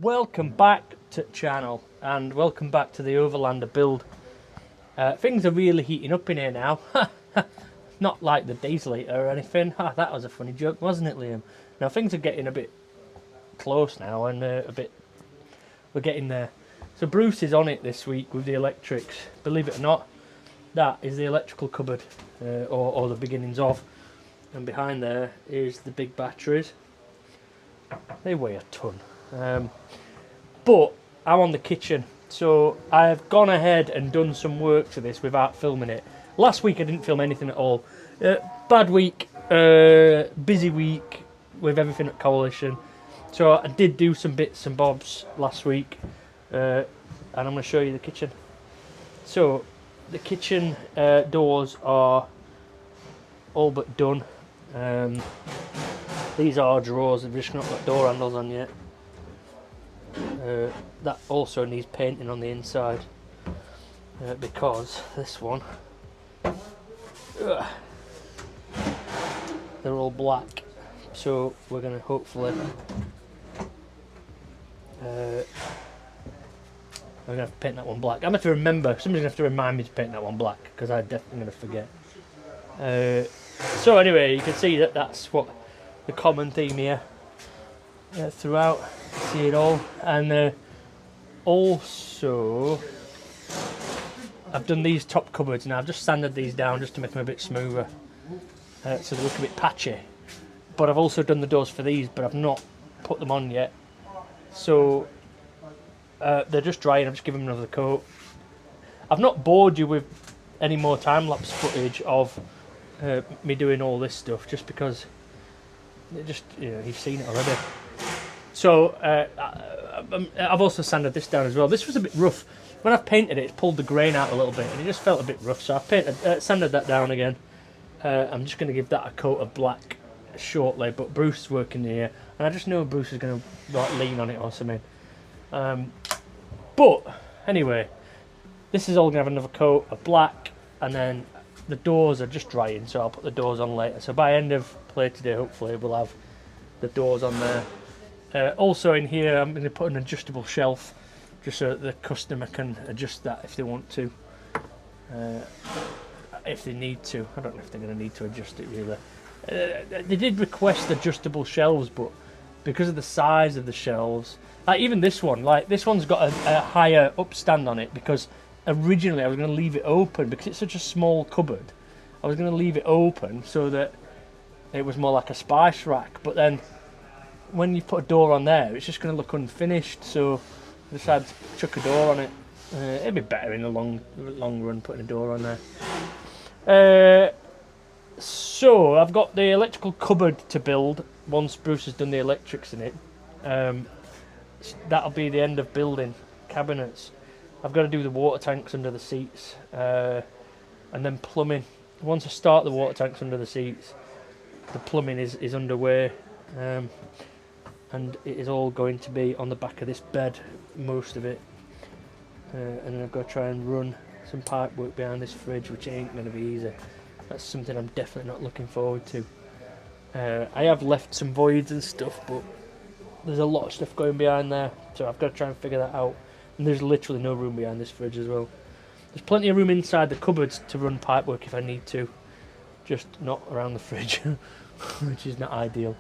Welcome back to the channel and welcome back to the Overlander build. Things are really heating up in here now. Not like the days later or anything. That was a funny joke, wasn't it, Liam? Now things are getting a bit close now and we're getting there. So Bruce is on it this week with the electrics. Believe it or not, that is the electrical cupboard or the beginnings of. And behind there is the big batteries. They weigh a ton. But I'm on the kitchen, so I've gone ahead and done some work to this without filming it. Last week I didn't film anything at all. Bad week, busy week with everything at Coalition. So I did do some bits and bobs last week, and I'm going to show you the kitchen. So the kitchen doors are all but done. These are drawers, I've just not got door handles on yet. That also needs painting on the inside because this one, they're all black, so we're going to hopefully I'm going to have to paint that one black. I'm going to have to remember, somebody's going to have to remind me to paint that one black because I'm definitely going to forget. So anyway, you can see that that's what the common theme here throughout. See it all. And also I've done these top cupboards now. I've just sanded these down just to make them a bit smoother, so they look a bit patchy. But I've also done the doors for these, but I've not put them on yet, so they're just drying. I'm just giving them another coat. I've not bored you with any more time-lapse footage of me doing all this stuff, just because it just, you know, you've seen it already. So I've also sanded this down as well. This was a bit rough. When I've painted it, it's pulled the grain out a little bit and it just felt a bit rough, so I've sanded that down again. I'm just going to give that a coat of black shortly, but Bruce is working here and I just know Bruce is going to like lean on it or something. But anyway, this is all going to have another coat of black, and then the doors are just drying, so I'll put the doors on later. So by end of play today, hopefully we'll have the doors on there. Also in here, I'm going to put an adjustable shelf, just so that the customer can adjust that if they want to, if they need to. I don't know if they're going to need to adjust it really. They did request adjustable shelves, but because of the size of the shelves, like even this one, like this one's got a higher upstand on it, because originally I was going to leave it open because it's such a small cupboard. I was going to leave it open so that it was more like a spice rack, but then when you put a door on there, it's just going to look unfinished, so I decided to chuck a door on it. It'd be better in the long run putting a door on there. So I've got the electrical cupboard to build once Bruce has done the electrics in it. That'll be the end of building cabinets. I've got to do the water tanks under the seats, and then plumbing. Once I start the water tanks under the seats, the plumbing is underway. And it is all going to be on the back of this bed, most of it. And then I've got to try and run some pipe work behind this fridge, which ain't going to be easy. That's something I'm definitely not looking forward to. I have left some voids and stuff, but there's a lot of stuff going behind there, so I've got to try and figure that out. And there's literally no room behind this fridge as well. There's plenty of room inside the cupboards to run pipe work if I need to, just not around the fridge, which is not ideal.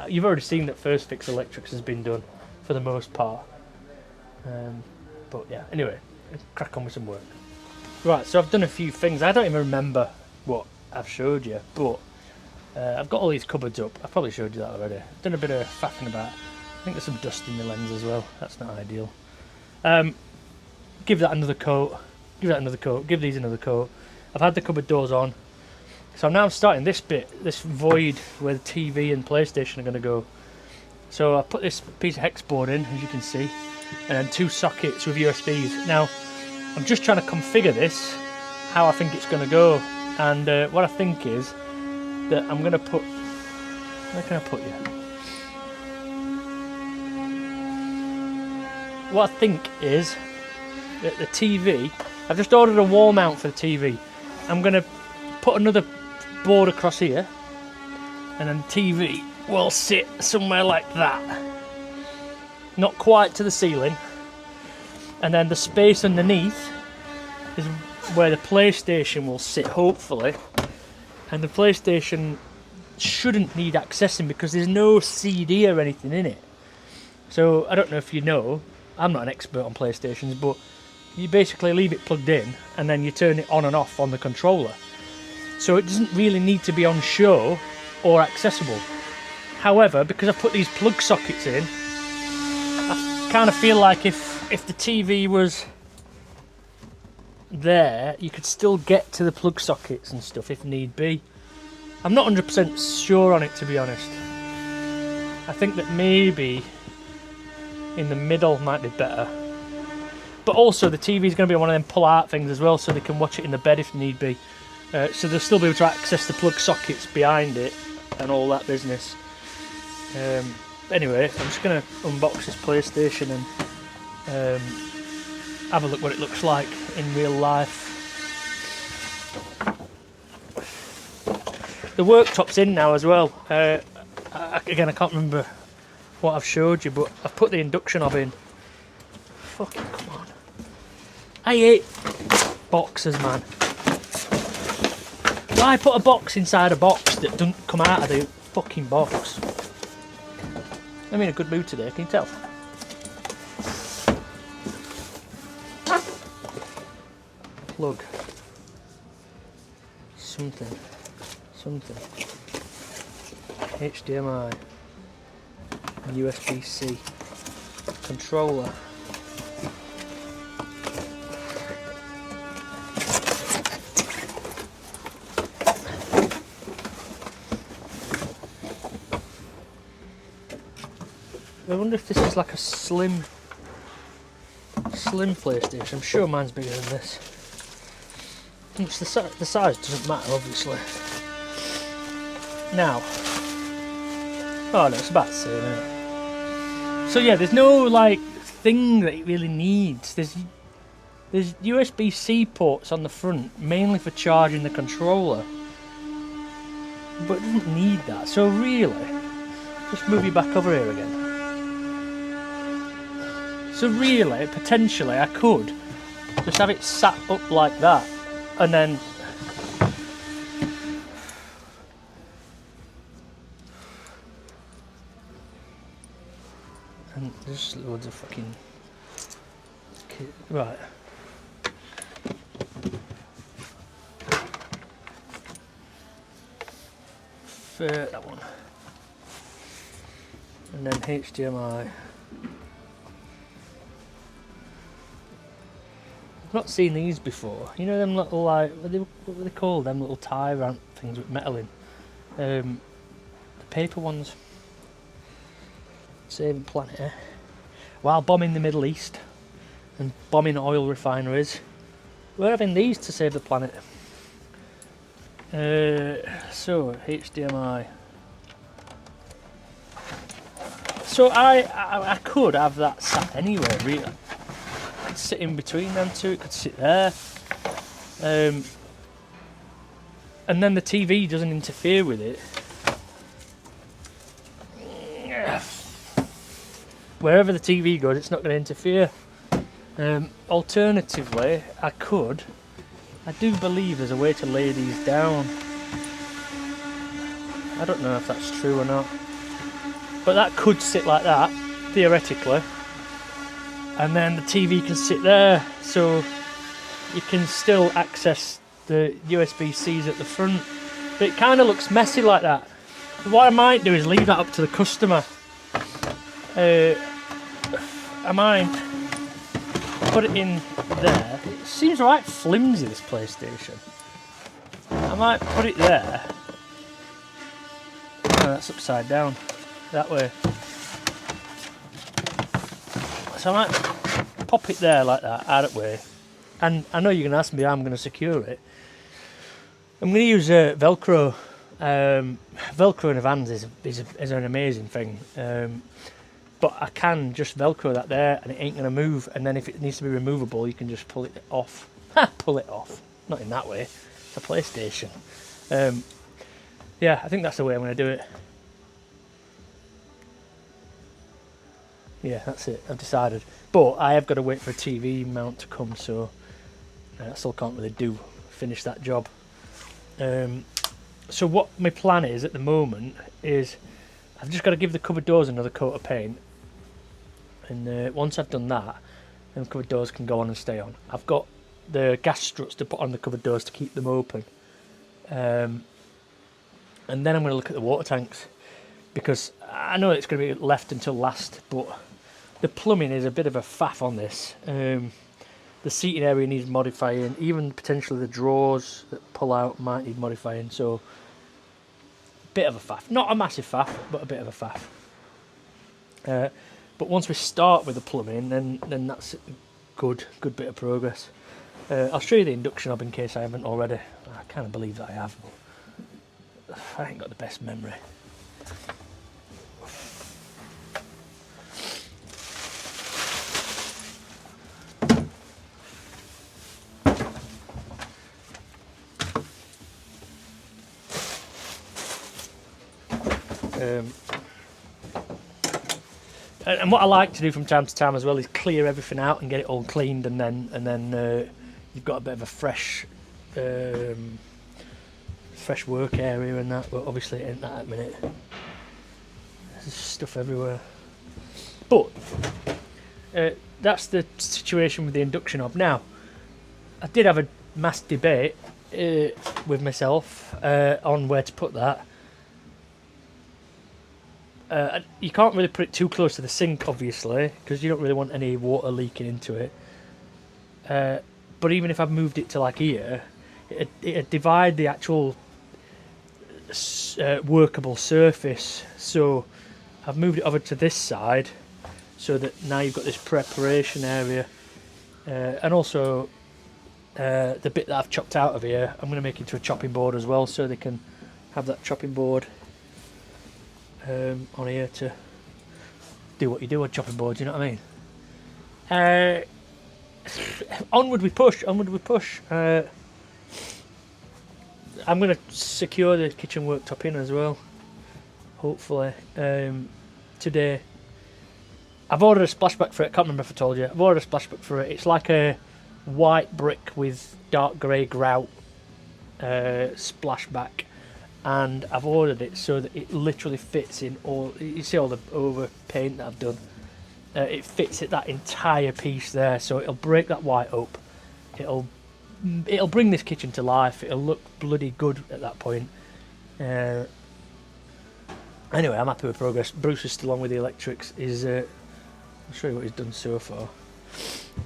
You've already seen that First Fix Electrics has been done for the most part. But yeah, anyway, let's crack on with some work. Right, so I've done a few things. I don't even remember what I've showed you, but I've got all these cupboards up. I've probably showed you that already. I've done a bit of faffing about. I think there's some dust in the lens as well. That's not ideal. Give that another coat. Give that another coat. Give these another coat. I've had the cupboard doors on. So now I'm starting this bit, this void where the TV and PlayStation are going to go. So I put this piece of hex board in, as you can see, and then 2 sockets with USBs. Now, I'm just trying to configure this, how I think it's going to go. And what I think is that I'm going to put... Where can I put you? What I think is that the TV... I've just ordered a wall mount for the TV. I'm going to put another board across here, and then TV will sit somewhere like that, not quite to the ceiling, and then the space underneath is where the PlayStation will sit, hopefully. And the PlayStation shouldn't need accessing because there's no CD or anything in it. So I don't know if you know, I'm not an expert on PlayStations, but you basically leave it plugged in and then you turn it on and off on the controller. So it doesn't really need to be on show or accessible. However, because I've put these plug sockets in, I kind of feel like if the TV was there, you could still get to the plug sockets and stuff if need be. I'm not 100% sure on it, to be honest. I think that maybe in the middle might be better. But also the TV is going to be one of them pull-out things as well, so they can watch it in the bed if need be. So they'll still be able to access the plug sockets behind it and all that business. Anyway, I'm just going to unbox this PlayStation and have a look what it looks like in real life. The worktop's in now as well. Again, I can't remember what I've showed you, but I've put the induction hob in. Fucking come on. I hate boxes, man. Why put a box inside a box that doesn't come out of the fucking box? I'm in a good mood today, can you tell? Plug. Something. HDMI. USB-C. Controller. I wonder if this is like a slim PlayStation. I'm sure mine's bigger than this. Which the size doesn't matter, obviously. Now, oh no, it's about the same, isn't it? So yeah, there's no like thing that it really needs. There's USB-C ports on the front, mainly for charging the controller, but it doesn't need that. So really, just move you back over here again. So really, potentially, I could just have it sat up like that, and then there's loads of fucking right. That one, and then HDMI. I've not seen these before. You know them little like what are they called? Them little tie ramp things with metal in. The paper ones. Saving planet, eh? While bombing the Middle East and bombing oil refineries, we're having these to save the planet. So HDMI. So I could have that sat anywhere really. It could sit in between them two. It could sit there. And then the TV doesn't interfere with it. Wherever the TV goes, it's not going to interfere. Alternatively, I do believe there's a way to lay these down. I don't know if that's true or not, but that could sit like that, theoretically, and then the TV can sit there, so you can still access the USB-Cs at the front, but it kind of looks messy like that. So what I might do is leave that up to the customer. I might put it in there. It seems right flimsy, this PlayStation. I might put it there. Oh, that's upside down. That way. So I might pop it there like that, out of the way. And I know you're going to ask me how I'm going to secure it. I'm going to use Velcro. Velcro in a van is an amazing thing. But I can just Velcro that there and it ain't going to move. And then if it needs to be removable, you can just pull it off. Pull it off. Not in that way. It's a PlayStation. Yeah, I think that's the way I'm going to do it. Yeah, that's it. I've decided. But I have got to wait for a TV mount to come, so I still can't really finish that job. So what my plan is at the moment is I've just got to give the cupboard doors another coat of paint, and once I've done that, then the cupboard doors can go on and stay on. I've got the gas struts to put on the cupboard doors to keep them open, and then I'm going to look at the water tanks, because I know it's going to be left until last, but the plumbing is a bit of a faff on this. The seating area needs modifying, even potentially the drawers that pull out might need modifying, so bit of a faff. Not a massive faff, but a bit of a faff. But once we start with the plumbing, then that's a good bit of progress. I'll show you the induction hob in case I haven't already. I kind of believe that I have, but I ain't got the best memory. And what I like to do from time to time as well is clear everything out and get it all cleaned, and then you've got a bit of a fresh work area and that. But obviously it ain't that at the minute. There's stuff everywhere. But that's the situation with the induction hob. Now, I did have a mass debate with myself on where to put that. You can't really put it too close to the sink, obviously, because you don't really want any water leaking into it. But even if I moved it to like here, it'd divide the actual workable surface. So I've moved it over to this side, so that now you've got this preparation area, and also the bit that I've chopped out of here, I'm going to make into a chopping board as well, so they can have that chopping board on here to do what you do on chopping boards, you know what I mean? Onward we push. I'm going to secure the kitchen worktop in as well, hopefully, today. I've ordered a splashback for it. I can't remember if I told you. I've ordered a splashback for it. It's like a white brick with dark grey grout splashback. And I've ordered it so that it literally fits in all. You see all the over paint that I've done. It fits it that entire piece there, so it'll break that white up. It'll bring this kitchen to life. It'll look bloody good at that point. Anyway, I'm happy with progress. Bruce is still on with the electrics. I'll show you what he's done so far.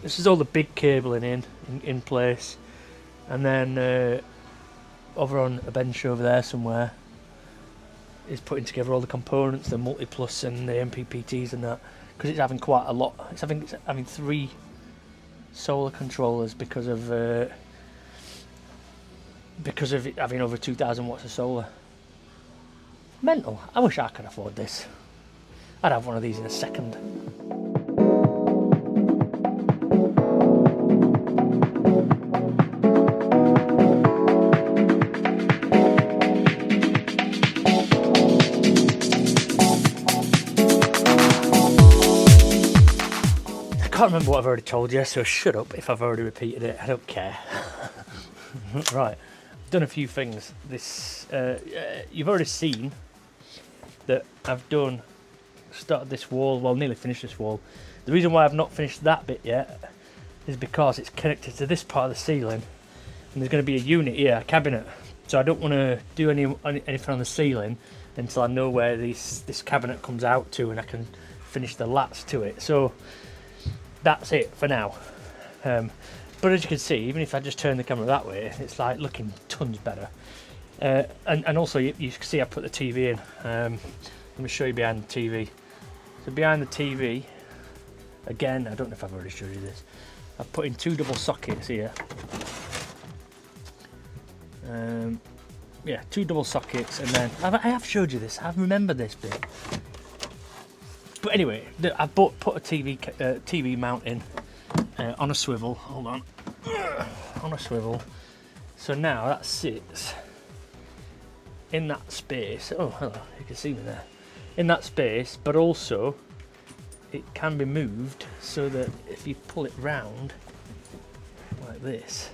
This is all the big cabling in place, and then. Over on a bench over there somewhere is putting together all the components, the multiplus and the MPPTs and that, because it's having quite a lot. It's having 3 solar controllers because of it having over 2,000 watts of solar. Mental. I wish I could afford this. I'd have one of these in a second. I can't remember what I've already told you, so shut up if I've already repeated it. I don't care. Right, I've done a few things. This you've already seen that I've started this wall, well, nearly finished this wall. The reason why I've not finished that bit yet is because it's connected to this part of the ceiling, and there's going to be a unit here, a cabinet. So I don't want to do anything on the ceiling until I know where this cabinet comes out to, and I can finish the lats to it. So that's it for now. But as you can see, even if I just turn the camera that way, it's like looking tons better. And also you can see I put the TV in. Let me show you behind the TV. So behind the TV, again, I don't know if I've already showed you this, I've put in 2 double sockets here. Yeah, 2 double sockets, and then I have showed you this. I remember this bit. But anyway, I put a TV mount in on a swivel. Hold on, on a swivel. So now that sits in that space. Oh, hello, you can see me there. In that space, but also it can be moved so that if you pull it round like this,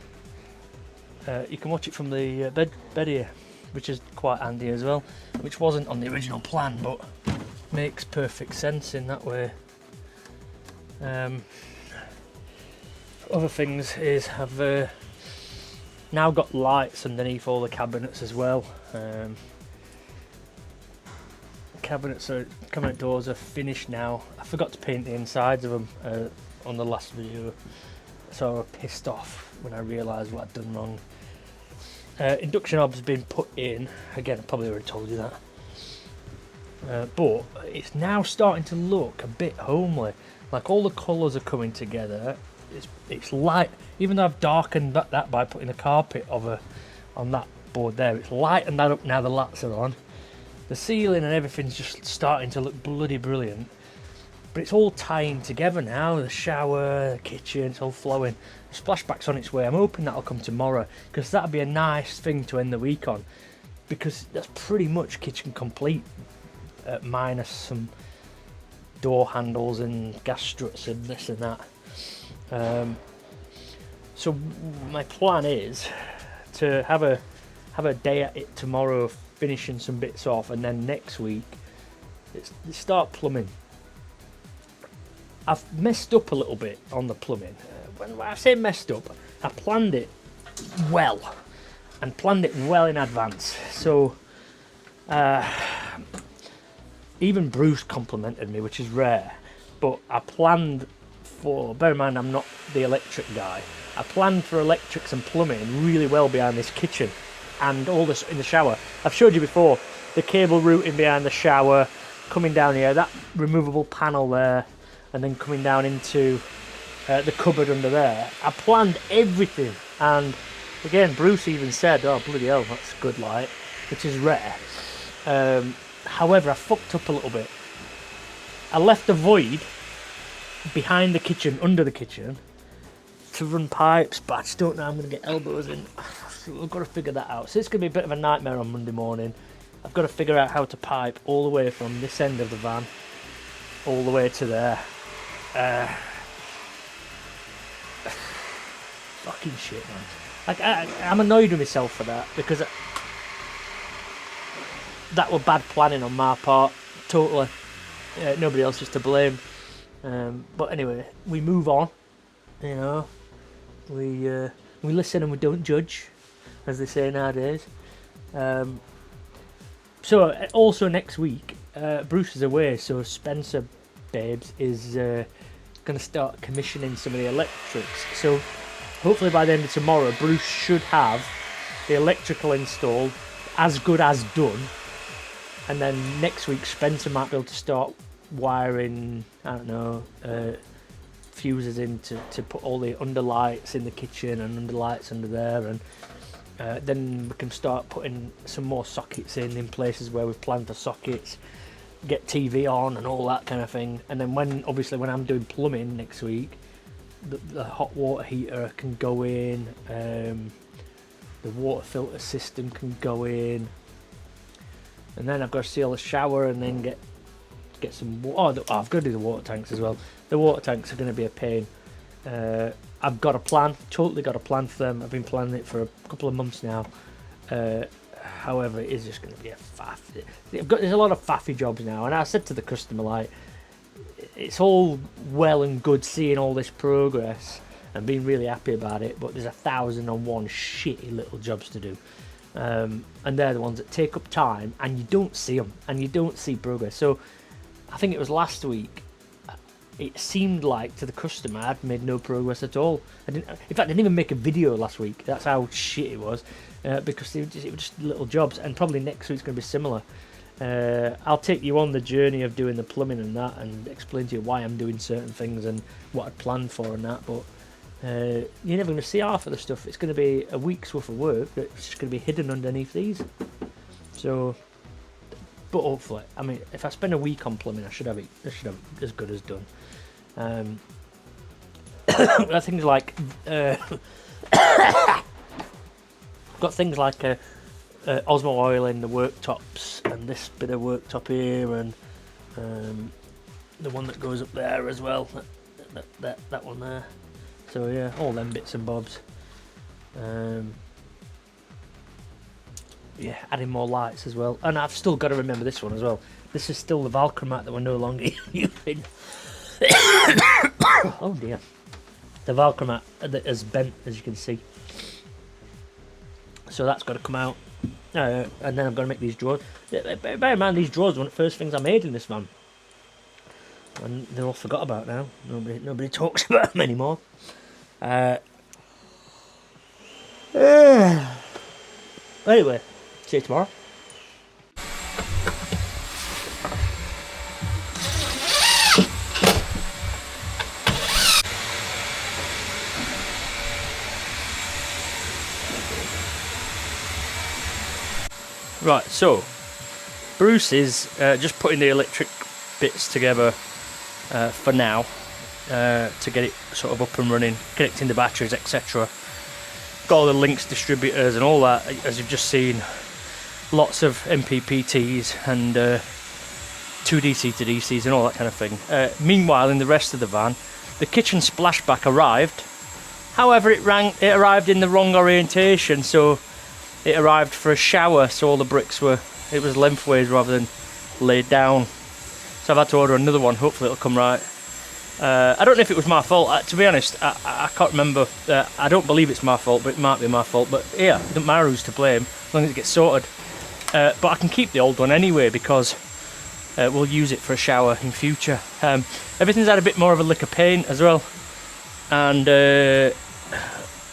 you can watch it from the bed here, which is quite handy as well, which wasn't on the original plan, but makes perfect sense in that way. Other things is I've now got lights underneath all the cabinets as well. Cabinet doors are finished now. I forgot to paint the insides of them on the last video, so I was pissed off when I realised what I'd done wrong. Induction hob's been put in again. I probably already told you that, but it's now starting to look a bit homely. Like all the colours are coming together. It's light, even though I've darkened that by putting a carpet on that board there. It's lightened that up now the lights are on. The ceiling and everything's just starting to look bloody brilliant. But it's all tying together now. The shower, the kitchen, it's all flowing. The splashback's on its way. I'm hoping that'll come tomorrow, because that'll be a nice thing to end the week on. Because that's pretty much kitchen complete, minus some door handles and gas struts and this and that. So my plan is to have a day at it tomorrow, finishing some bits off, and then next week start plumbing. I've messed up a little bit on the plumbing. When I say messed up, I planned it well, and planned it well in advance. So even Bruce complimented me, which is rare, but I planned for, bear in mind I'm not the electric guy, I planned for electrics and plumbing really well behind this kitchen and all this in the shower. I've showed you before the cable routing behind the shower, coming down here, that removable panel there, and then coming down into the cupboard under there. I planned everything, and again Bruce even said, oh bloody hell, that's good light, which is rare. However, I fucked up a little bit. I left a void behind the kitchen, under the kitchen, to run pipes, but I just don't know how I'm going to get elbows in. So I've got to figure that out. So it's going to be a bit of a nightmare on Monday morning. I've got to figure out how to pipe all the way from this end of the van all the way to there. Fucking shit, man. Like I'm annoyed with myself for that, because that were bad planning on my part, totally. Nobody else is to blame. But anyway, we move on. You know, we listen and we don't judge, as they say nowadays. So also next week, Bruce is away, so Spencer Babes is going to start commissioning some of the electrics. So hopefully by the end of tomorrow, Bruce should have the electrical installed, as good as done. And then next week, Spencer might be able to start wiring, I don't know, fuses in to put all the underlights in the kitchen and underlights under there, and then we can start putting some more sockets in places where we've planned for sockets, get TV on and all that kind of thing. And then when I'm doing plumbing next week, the hot water heater can go in, the water filter system can go in, and then I've got to seal the shower and then get some water. Oh, I've got to do the water tanks as well. The water tanks are going to be a pain. I've got a plan, totally got a plan for them. I've been planning it for a couple of months now. However, it is just going to be a faff. There's a lot of faffy jobs now, and I said to the customer, like, it's all well and good seeing all this progress and being really happy about it, but there's 1,001 shitty little jobs to do. And they're the ones that take up time, and you don't see them, and you don't see progress. So I think it was last week, it seemed like to the customer I'd made no progress at all. In fact, I didn't even make a video last week. That's how shit it was, because it was just little jobs, and probably next week's going to be similar. I'll take you on the journey of doing the plumbing and that, and explain to you why I'm doing certain things and what I'd planned for and that, but you're never going to see half of the stuff. It's going to be a week's worth of work that's just going to be hidden underneath these. So, but hopefully, I mean, if I spend a week on plumbing, I should have it as good as done. Things like got things like Osmo oil in the worktops, and this bit of worktop here, and the one that goes up there as well, that one there. So yeah, all them bits and bobs. Yeah, adding more lights as well, and I've still got to remember this one as well. This is still the Valchromat that we're no longer using. Oh dear, the Valchromat that is bent, as you can see. So that's got to come out, and then I'm going to make these drawers. Bear in mind, these drawers were one of the first things I made in this van, and they're all forgot about now. Nobody talks about them anymore. Anyway, see you tomorrow. Right, so Bruce is just putting the electric bits together for now, to get it sort of up and running, connecting the batteries, etc. Got all the links, distributors and all that, as you've just seen. Lots of MPPTs and 2DC to DCs and all that kind of thing. Meanwhile, in the rest of the van, the kitchen splashback arrived. However, it arrived in the wrong orientation, so it arrived for a shower, so all the bricks it was lengthways rather than laid down. So I've had to order another one, hopefully it'll come right. I don't know if it was my fault, to be honest, I can't remember. I don't believe it's my fault, but it might be my fault. But yeah, it doesn't matter who's to blame, as long as it gets sorted. But I can keep the old one anyway, because we'll use it for a shower in future. Everything's had a bit more of a lick of paint as well. And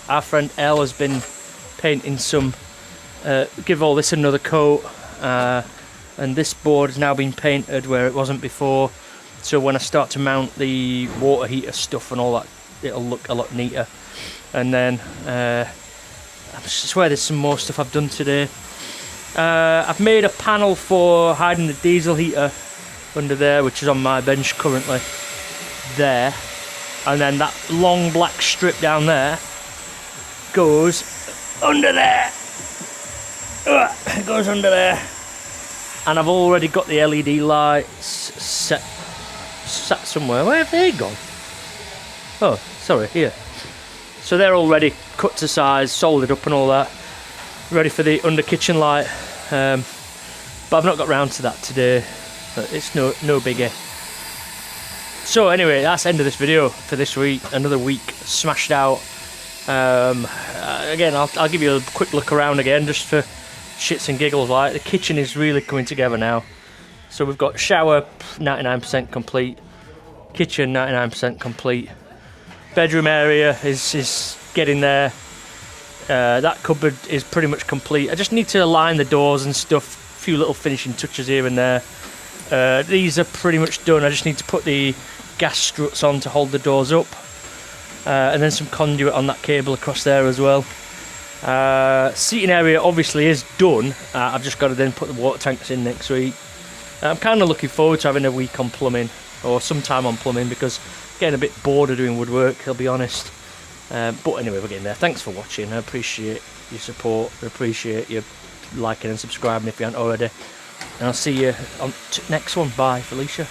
our friend Elle has been painting some, give all this another coat. And this board has now been painted where it wasn't before. So when I start to mount the water heater stuff and all that, it'll look a lot neater. And then I swear there's some more stuff I've done today. I've made a panel for hiding the diesel heater under there, which is on my bench currently. There. And then that long black strip down there goes under there. It goes under there. And I've already got the LED lights sat somewhere. Where have they gone? Oh, sorry, here. So they're already cut to size, soldered up and all that, ready for the under kitchen light. But I've not got round to that today. But it's no biggie. So anyway, that's the end of this video for this week. Another week smashed out. Again, I'll give you a quick look around again, just for shits and giggles. Like, the kitchen is really coming together now. So we've got shower 99% complete, kitchen 99% complete, bedroom area is getting there. That cupboard is pretty much complete. I just need to align the doors and stuff, a few little finishing touches here and there. These are pretty much done. I just need to put the gas struts on to hold the doors up, and then some conduit on that cable across there as well. Seating area obviously is done. I've just got to then put the water tanks in next week. I'm kind of looking forward to having a week on plumbing, or some time on plumbing, because I'm getting a bit bored of doing woodwork, I'll be honest. But anyway, we're getting there. Thanks for watching. I appreciate your support. I appreciate you liking and subscribing if you haven't already. And I'll see you on next one. Bye, Felicia.